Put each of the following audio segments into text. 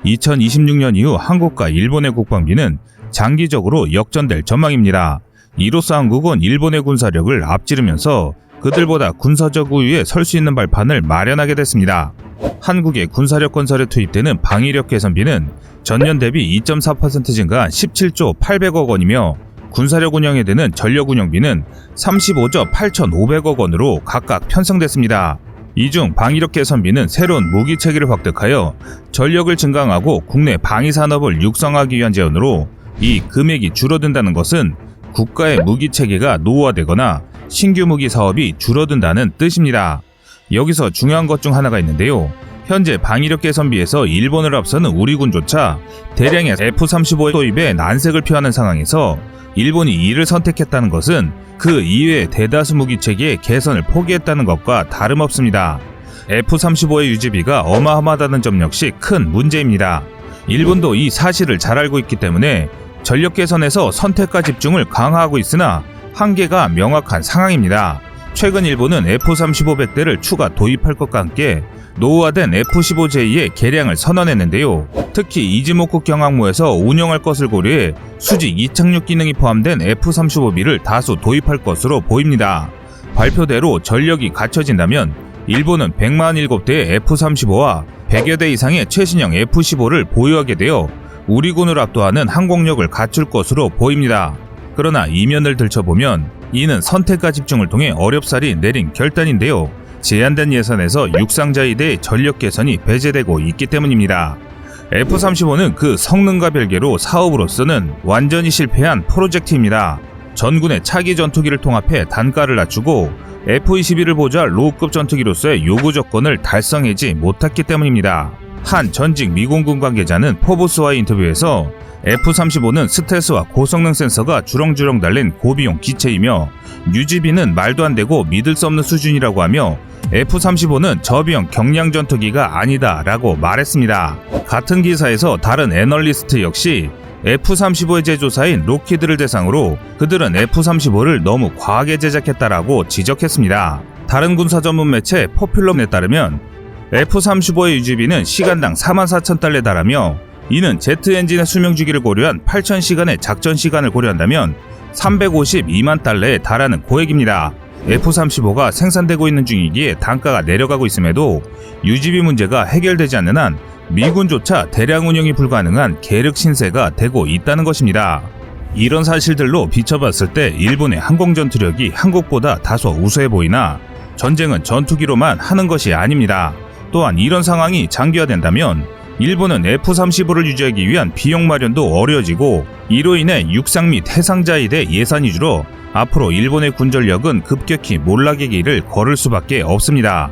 2026년 이후 한국과 일본의 국방비는 장기적으로 역전될 전망입니다. 이로써 한국은 일본의 군사력을 앞지르면서 그들보다 군사적 우위에 설 수 있는 발판을 마련하게 됐습니다. 한국의 군사력 건설에 투입되는 방위력 개선비는 전년 대비 2.4% 증가한 17조 800억 원이며 군사력 운영에 드는 전력 운영비는 35조 8,500억 원으로 각각 편성됐습니다. 이 중 방위력 개선비는 새로운 무기 체계를 획득하여 전력을 증강하고 국내 방위 산업을 육성하기 위한 재원으로 이 금액이 줄어든다는 것은 국가의 무기 체계가 노후화되거나 신규 무기 사업이 줄어든다는 뜻입니다. 여기서 중요한 것 중 하나가 있는데요. 현재 방위력 개선비에서 일본을 앞서는 우리 군조차 대량의 F-35 도입에 난색을 표하는 상황에서 일본이 이를 선택했다는 것은 그 이외의 대다수 무기 체계의 개선을 포기했다는 것과 다름없습니다. F-35의 유지비가 어마어마하다는 점 역시 큰 문제입니다. 일본도 이 사실을 잘 알고 있기 때문에 전력 개선에서 선택과 집중을 강화하고 있으나 한계가 명확한 상황입니다. 최근 일본은 F-35 100대를 추가 도입할 것과 함께 노후화된 F-15J의 개량을 선언했는데요. 특히 이즈모쿠 경항모에서 운영할 것을 고려해 수직 이착륙 기능이 포함된 F-35B를 다수 도입할 것으로 보입니다. 발표대로 전력이 갖춰진다면 일본은 147대의 F-35와 100여 대 이상의 최신형 F-15를 보유하게 되어 우리 군을 압도하는 항공력을 갖출 것으로 보입니다. 그러나 이면을 들춰보면 이는 선택과 집중을 통해 어렵사리 내린 결단인데요. 제한된 예산에서 육상자위대의 전력 개선이 배제되고 있기 때문입니다. F-35는 그 성능과 별개로 사업으로서는 완전히 실패한 프로젝트입니다. 전군의 차기 전투기를 통합해 단가를 낮추고 F-22를 보조할 로우급 전투기로서의 요구 조건을 달성하지 못했기 때문입니다. 한 전직 미공군 관계자는 포브스와의 인터뷰에서 F-35는 스텔스와 고성능 센서가 주렁주렁 달린 고비용 기체이며 유지비는 말도 안 되고 믿을 수 없는 수준이라고 하며 F-35는 저비용 경량 전투기가 아니다 라고 말했습니다. 같은 기사에서 다른 애널리스트 역시 F-35의 제조사인 록히드를 대상으로 그들은 F-35를 너무 과하게 제작했다라고 지적했습니다. 다른 군사 전문 매체 포퓰러에 따르면 F-35의 유지비는 시간당 44,000달러에 달하며 이는 제트 엔진의 수명 주기를 고려한 8,000시간의 작전 시간을 고려한다면 352만 달러에 달하는 고액입니다. F-35가 생산되고 있는 중이기에 단가가 내려가고 있음에도 유지비 문제가 해결되지 않는 한 미군조차 대량 운영이 불가능한 계륵 신세가 되고 있다는 것입니다. 이런 사실들로 비춰봤을 때 일본의 항공전투력이 한국보다 다소 우수해 보이나 전쟁은 전투기로만 하는 것이 아닙니다. 또한 이런 상황이 장기화된다면 일본은 F-35를 유지하기 위한 비용 마련도 어려워지고 이로 인해 육상 및 해상자위대 예산이 줄어 앞으로 일본의 군전력은 급격히 몰락의 길을 걸을 수밖에 없습니다.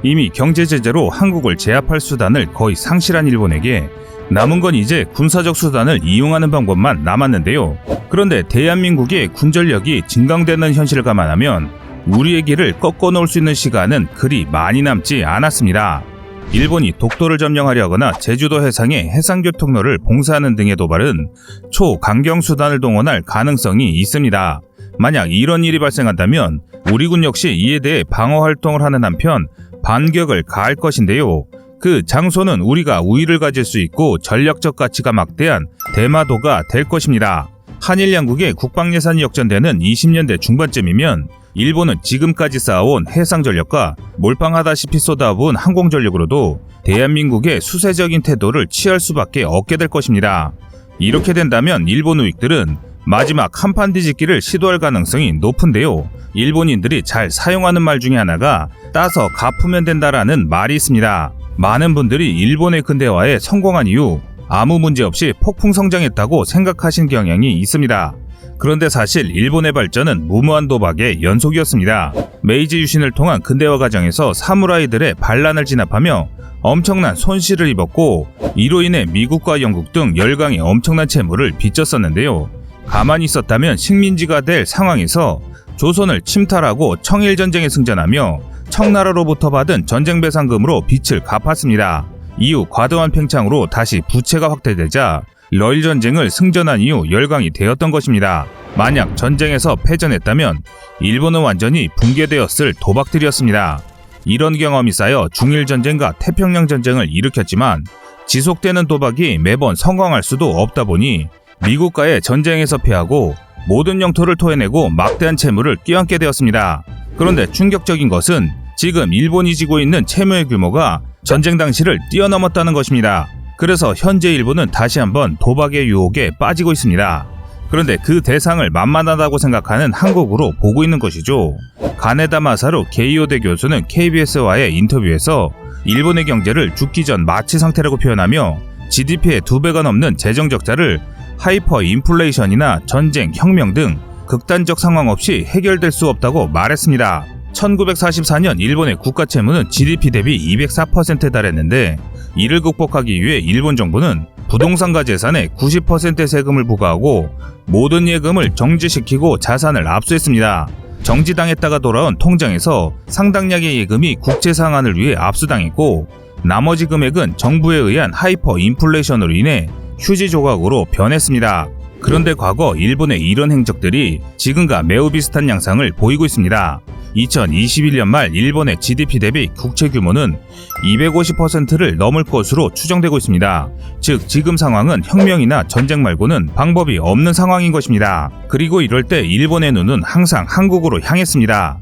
이미 경제 제재로 한국을 제압할 수단을 거의 상실한 일본에게 남은 건 이제 군사적 수단을 이용하는 방법만 남았는데요. 그런데 대한민국의 군전력이 증강되는 현실을 감안하면 우리의 길을 꺾어놓을 수 있는 시간은 그리 많이 남지 않았습니다. 일본이 독도를 점령하려 하거나 제주도 해상의 해상교통로를 봉쇄하는 등의 도발은 초강경 수단을 동원할 가능성이 있습니다. 만약 이런 일이 발생한다면 우리 군 역시 이에 대해 방어 활동을 하는 한편 반격을 가할 것인데요. 그 장소는 우리가 우위를 가질 수 있고 전략적 가치가 막대한 대마도가 될 것입니다. 한일 양국의 국방 예산이 역전되는 20년대 중반쯤이면 일본은 지금까지 쌓아온 해상전력과 몰빵하다시피 쏟아부은 항공전력으로도 대한민국의 수세적인 태도를 취할 수밖에 없게 될 것입니다. 이렇게 된다면 일본 우익들은 마지막 한판 뒤집기를 시도할 가능성이 높은데요. 일본인들이 잘 사용하는 말 중에 하나가 따서 갚으면 된다라는 말이 있습니다. 많은 분들이 일본의 근대화에 성공한 이후 아무 문제 없이 폭풍 성장했다고 생각하신 경향이 있습니다. 그런데 사실 일본의 발전은 무모한 도박의 연속이었습니다. 메이지 유신을 통한 근대화 과정에서 사무라이들의 반란을 진압하며 엄청난 손실을 입었고 이로 인해 미국과 영국 등 열강의 엄청난 채무를 빚졌었는데요. 가만히 있었다면 식민지가 될 상황에서 조선을 침탈하고 청일전쟁에 승전하며 청나라로부터 받은 전쟁배상금으로 빚을 갚았습니다. 이후 과도한 팽창으로 다시 부채가 확대되자 러일전쟁을 승전한 이후 열강이 되었던 것입니다. 만약 전쟁에서 패전했다면 일본은 완전히 붕괴되었을 도박들이었습니다. 이런 경험이 쌓여 중일전쟁과 태평양전쟁을 일으켰지만 지속되는 도박이 매번 성공할 수도 없다 보니 미국과의 전쟁에서 패하고 모든 영토를 토해내고 막대한 채무를 껴안게 되었습니다. 그런데 충격적인 것은 지금 일본이 지고 있는 채무의 규모가 전쟁 당시를 뛰어넘었다는 것입니다. 그래서 현재 일본은 다시 한번 도박의 유혹에 빠지고 있습니다. 그런데 그 대상을 만만하다고 생각하는 한국으로 보고 있는 것이죠. 가네다 마사루 게이오데 교수는 KBS와의 인터뷰에서 일본의 경제를 죽기 전 마취 상태라고 표현하며 GDP의 2배가 넘는 재정 적자를 하이퍼 인플레이션이나 전쟁, 혁명 등 극단적 상황 없이 해결될 수 없다고 말했습니다. 1944년 일본의 국가 채무는 GDP 대비 204%에 달했는데 이를 극복하기 위해 일본 정부는 부동산과 재산에 90%의 세금을 부과하고 모든 예금을 정지시키고 자산을 압수했습니다. 정지당했다가 돌아온 통장에서 상당량의 예금이 국채 상환을 위해 압수당했고 나머지 금액은 정부에 의한 하이퍼 인플레이션으로 인해 휴지 조각으로 변했습니다. 그런데 과거 일본의 이런 행적들이 지금과 매우 비슷한 양상을 보이고 있습니다. 2021년 말 일본의 GDP 대비 국채 규모는 250%를 넘을 것으로 추정되고 있습니다. 즉 지금 상황은 혁명이나 전쟁 말고는 방법이 없는 상황인 것입니다. 그리고 이럴 때 일본의 눈은 항상 한국으로 향했습니다.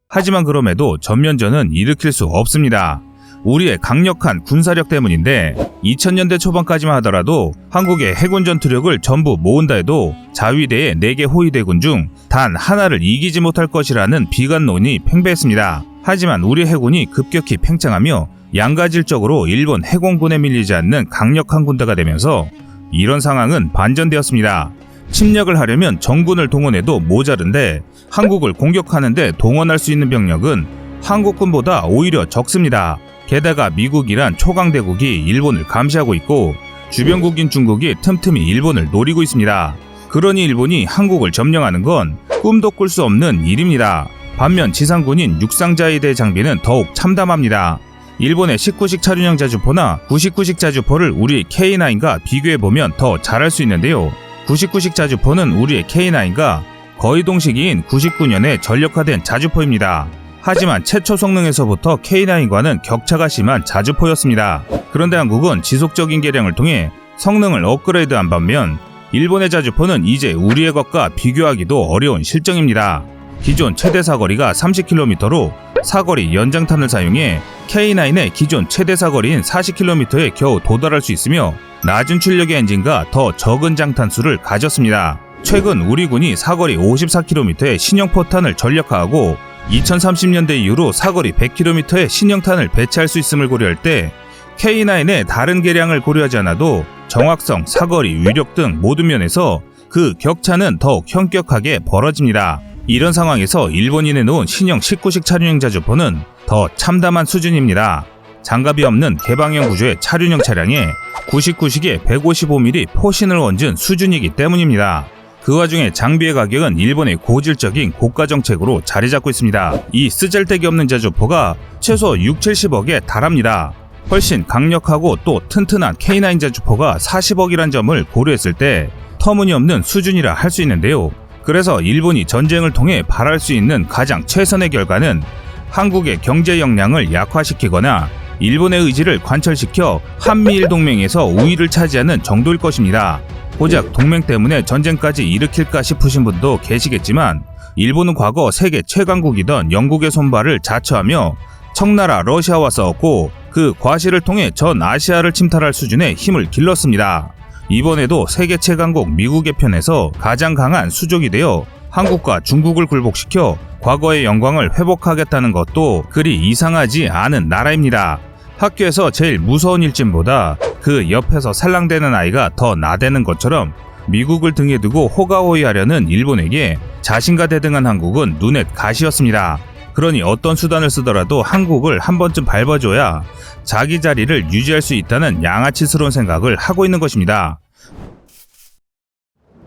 하지만 그럼에도 전면전은 일으킬 수 없습니다. 우리의 강력한 군사력 때문인데 2000년대 초반까지만 하더라도 한국의 해군 전투력을 전부 모은다 해도 자위대의 4개 호위대군 중 단 하나를 이기지 못할 것이라는 비관론이 팽배했습니다. 하지만 우리 해군이 급격히 팽창하며 양가질적으로 일본 해공군에 밀리지 않는 강력한 군대가 되면서 이런 상황은 반전되었습니다. 침략을 하려면 정군을 동원해도 모자른데 한국을 공격하는데 동원할 수 있는 병력은 한국군보다 오히려 적습니다. 게다가 미국이란 초강대국이 일본을 감시하고 있고 주변국인 중국이 틈틈이 일본을 노리고 있습니다. 그러니 일본이 한국을 점령하는 건 꿈도 꿀 수 없는 일입니다. 반면 지상군인 육상자위대 장비는 더욱 참담합니다. 일본의 19식 차륜형 자주포나 99식 자주포를 우리 K9과 비교해보면 더 잘할 수 있는데요. 99식 자주포는 우리의 K9과 거의 동시기인 99년에 전력화된 자주포입니다. 하지만 최초 성능에서부터 K9과는 격차가 심한 자주포였습니다. 그런데 한국은 지속적인 개량을 통해 성능을 업그레이드한 반면 일본의 자주포는 이제 우리의 것과 비교하기도 어려운 실정입니다. 기존 최대 사거리가 30km로 사거리 연장탄을 사용해 K9의 기존 최대 사거리인 40km에 겨우 도달할 수 있으며 낮은 출력의 엔진과 더 적은 장탄수를 가졌습니다. 최근 우리 군이 사거리 54km의 신형 포탄을 전력화하고 2030년대 이후로 사거리 100km의 신형탄을 배치할 수 있음을 고려할 때 K9의 다른 개량을 고려하지 않아도 정확성, 사거리, 위력 등 모든 면에서 그 격차는 더욱 현격하게 벌어집니다. 이런 상황에서 일본이 내놓은 신형 19식 차륜형 자주포는 더 참담한 수준입니다. 장갑이 없는 개방형 구조의 차륜형 차량에 99식의 155mm 포신을 얹은 수준이기 때문입니다. 그 와중에 장비의 가격은 일본의 고질적인 고가 정책으로 자리 잡고 있습니다. 이 쓰잘데기 없는 자주포가 최소 6, 70억에 달합니다. 훨씬 강력하고 또 튼튼한 K9 자주포가 40억이란 점을 고려했을 때 터무니없는 수준이라 할 수 있는데요. 그래서 일본이 전쟁을 통해 바랄 수 있는 가장 최선의 결과는 한국의 경제 역량을 약화시키거나 일본의 의지를 관철시켜 한미일 동맹에서 우위를 차지하는 정도일 것입니다. 고작 동맹 때문에 전쟁까지 일으킬까 싶으신 분도 계시겠지만 일본은 과거 세계 최강국이던 영국의 손발을 자처하며 청나라 러시아와 싸웠고 그 과실을 통해 전 아시아를 침탈할 수준의 힘을 길렀습니다. 이번에도 세계 최강국 미국의 편에서 가장 강한 수족이 되어 한국과 중국을 굴복시켜 과거의 영광을 회복하겠다는 것도 그리 이상하지 않은 나라입니다. 학교에서 제일 무서운 일진보다 그 옆에서 살랑대는 아이가 더 나대는 것처럼 미국을 등에 두고 호가호위하려는 일본에게 자신과 대등한 한국은 눈엣 가시였습니다. 그러니 어떤 수단을 쓰더라도 한국을 한 번쯤 밟아줘야 자기 자리를 유지할 수 있다는 양아치스러운 생각을 하고 있는 것입니다.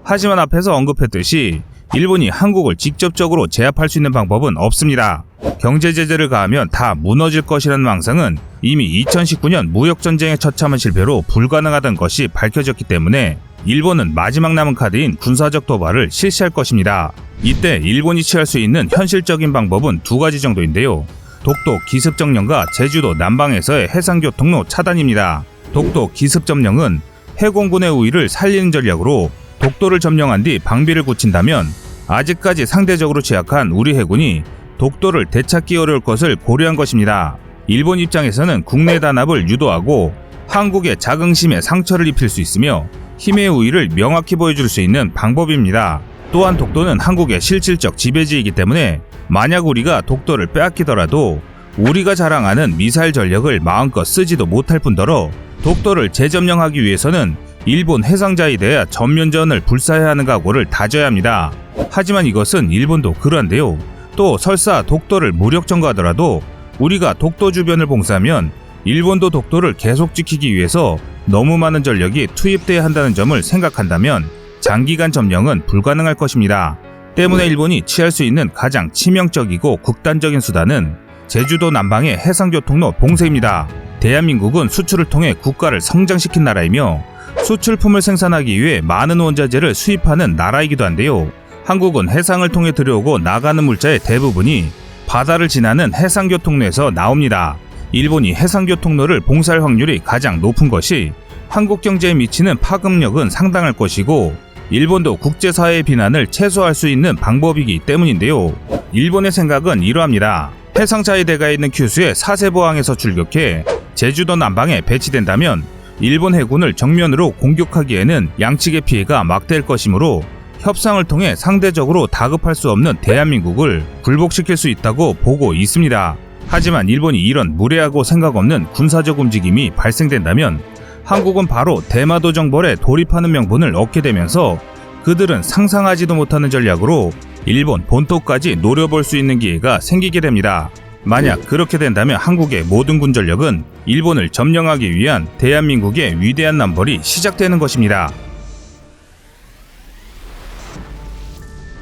하지만 앞에서 언급했듯이 일본이 한국을 직접적으로 제압할 수 있는 방법은 없습니다. 경제 제재를 가하면 다 무너질 것이라는 망상은 이미 2019년 무역전쟁의 처참한 실패로 불가능하다는 것이 밝혀졌기 때문에 일본은 마지막 남은 카드인 군사적 도발을 실시할 것입니다. 이때 일본이 취할 수 있는 현실적인 방법은 두 가지 정도인데요. 독도 기습점령과 제주도 남방에서의 해상교통로 차단입니다. 독도 기습점령은 해공군의 우위를 살리는 전략으로 독도를 점령한 뒤 방비를 굳힌다면 아직까지 상대적으로 취약한 우리 해군이 독도를 되찾기 어려울 것을 고려한 것입니다. 일본 입장에서는 국내 단합을 유도하고 한국의 자긍심에 상처를 입힐 수 있으며 힘의 우위를 명확히 보여줄 수 있는 방법입니다. 또한 독도는 한국의 실질적 지배지이기 때문에 만약 우리가 독도를 빼앗기더라도 우리가 자랑하는 미사일 전력을 마음껏 쓰지도 못할 뿐더러 독도를 재점령하기 위해서는 일본 해상자에 대해 전면전을 불사해야 하는 각오를 다져야 합니다. 하지만 이것은 일본도 그러한데요. 또 설사 독도를 무력 점거하더라도 우리가 독도 주변을 봉쇄하면 일본도 독도를 계속 지키기 위해서 너무 많은 전력이 투입돼야 한다는 점을 생각한다면 장기간 점령은 불가능할 것입니다. 때문에 일본이 취할 수 있는 가장 치명적이고 극단적인 수단은 제주도 남방의 해상교통로 봉쇄입니다. 대한민국은 수출을 통해 국가를 성장시킨 나라이며 수출품을 생산하기 위해 많은 원자재를 수입하는 나라이기도 한데요. 한국은 해상을 통해 들여오고 나가는 물자의 대부분이 바다를 지나는 해상교통로에서 나옵니다. 일본이 해상교통로를 봉쇄할 확률이 가장 높은 것이 한국 경제에 미치는 파급력은 상당할 것이고 일본도 국제사회의 비난을 최소화할 수 있는 방법이기 때문인데요. 일본의 생각은 이러합니다. 해상자위대가 있는 큐슈의 사세보항에서 출격해 제주도 남방에 배치된다면 일본 해군을 정면으로 공격하기에는 양측의 피해가 막대할 것이므로 협상을 통해 상대적으로 다급할 수 없는 대한민국을 굴복시킬 수 있다고 보고 있습니다. 하지만 일본이 이런 무례하고 생각 없는 군사적 움직임이 발생된다면 한국은 바로 대마도 정벌에 돌입하는 명분을 얻게 되면서 그들은 상상하지도 못하는 전략으로 일본 본토까지 노려볼 수 있는 기회가 생기게 됩니다. 만약 그렇게 된다면 한국의 모든 군전력은 일본을 점령하기 위한 대한민국의 위대한 남벌이 시작되는 것입니다.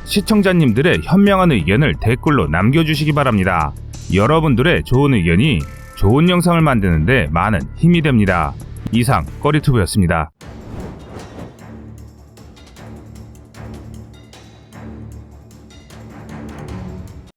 시청자님들의 현명한 의견을 댓글로 남겨주시기 바랍니다. 여러분들의 좋은 의견이 좋은 영상을 만드는데 많은 힘이 됩니다. 이상 꺼리튜브였습니다.